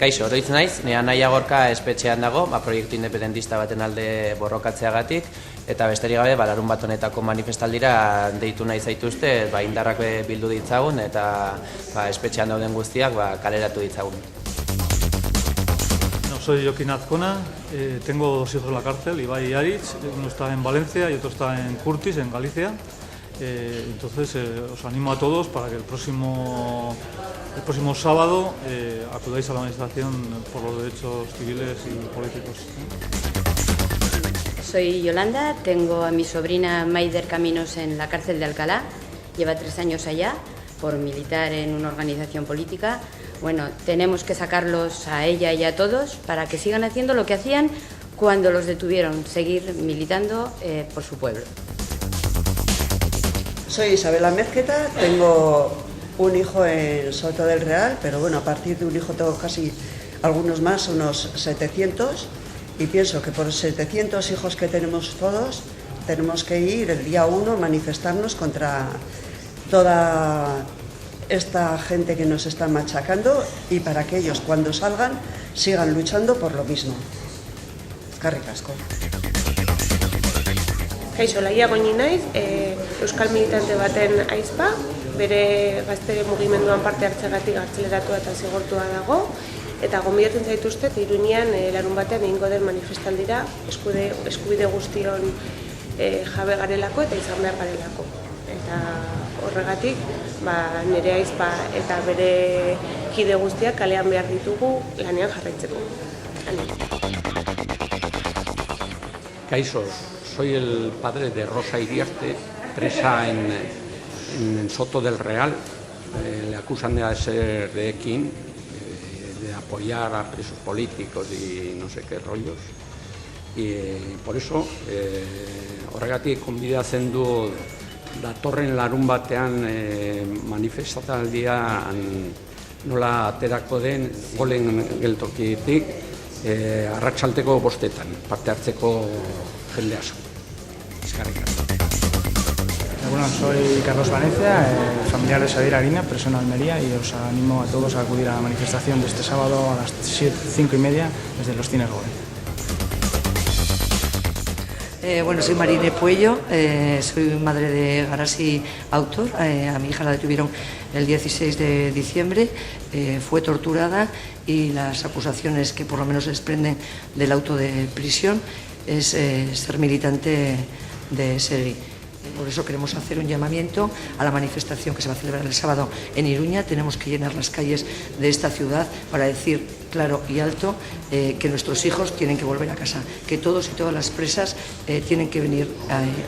Kaixo, oroitz naiz, nire anaia Gorka espetxean dago, proiektu independentista baten alde borrokatzeagatik, eta besterik gabe, larun bat honetako manifestaldira deitu nahi zaituzte, indarrak bildu ditzagun, eta espetxean dauden guztiak kaleratu ditzagun. Soy Joaquín Azcona, tengo dos hijos en la cárcel, Ibai y Aritz, uno está en Valencia y otro está en Curtis, en Galicia. Entonces os animo a todos para que el próximo sábado acudáis a la manifestación por los derechos civiles y políticos. Soy Yolanda, tengo a mi sobrina Maider Caminos en la cárcel de Alcalá, lleva 3 años allá por militar en una organización política. Bueno, tenemos que sacarlos a ella y a todos para que sigan haciendo lo que hacían cuando los detuvieron, seguir militando por su pueblo. Soy Isabela Mezqueta, tengo un hijo en Soto del Real, pero bueno, a partir de un hijo tengo casi algunos más, unos 700, y pienso que por 700 hijos que tenemos todos, tenemos que ir el día 1 a manifestarnos contra toda esta gente que nos está machacando y para que ellos cuando salgan sigan luchando por lo mismo. Eskerrik asko. Kaixo, Laia Goñi naiz, euskal militante baten aizpa, bere gazte mugimenduan parte hartzeagatik gartzeleratua eta zigortua dago, eta gonbidatzen zaituztet Iruñean larun batean egingo den manifestaldira eskubide guztion jabe garelako eta izan behar garelako. Eta horregatik, nire aizpa eta bere kide guztiak kalean behar ditugu lanean jarraitzeko. Kaixo, soy el padre de Rosa Iriarte, presa en Soto del Real. Le acusan de ser de EKIN, de apoyar a presos políticos y no sé qué rollos. Y por eso, horregatik konbidatzen du datorren larun batean manifestaldia nola aterako den golen geltokitik arratsaldeko 5:00 parte hartzeko jende asko. Bueno, soy Carlos Vanecia, familiar de Xavier Harina, preso en Almería, y os animo a todos a acudir a la manifestación de este sábado a las 5:30 desde los Cines Goe. Bueno, soy Marine Puello, soy madre de Garasi Autor. A mi hija la detuvieron el 16 de diciembre, fue torturada y las acusaciones que por lo menos se desprenden del auto de prisión es ser militante de SEGI. Por eso queremos hacer un llamamiento a la manifestación que se va a celebrar el sábado en Iruña. Tenemos que llenar las calles de esta ciudad para decir claro y alto que nuestros hijos tienen que volver a casa, que todos y todas las presas tienen que venir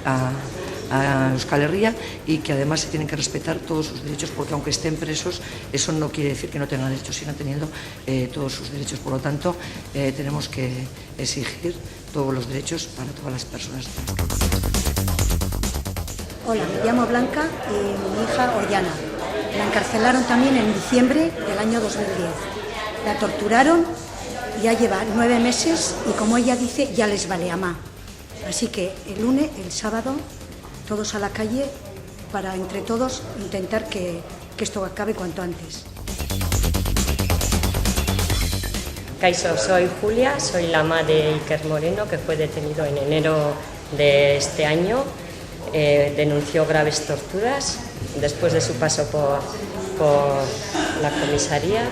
a Euskal Herria y que además se tienen que respetar todos sus derechos, porque aunque estén presos, eso no quiere decir que no tengan derechos, sino teniendo todos sus derechos. Por lo tanto, tenemos que exigir todos los derechos para todas las personas. Hola, me llamo Blanca y mi hija Ollana. La encarcelaron también en diciembre del año 2010. La torturaron, ya lleva 9 meses y, como ella dice, ya les vale a más. Así que el sábado, todos a la calle para entre todos intentar que esto acabe cuanto antes. Kaixo, soy Julia, soy la mamá de Iker Moreno, que fue detenido en enero de este año. Denunció graves torturas después de su paso por la comisaría.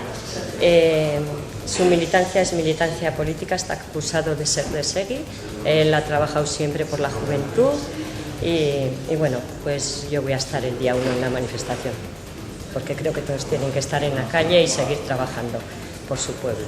Su militancia es militancia política, está acusado de ser de SEGI. Él ha trabajado siempre por la juventud y bueno, pues yo voy a estar el día 1 en la manifestación, porque creo que todos tienen que estar en la calle y seguir trabajando por su pueblo.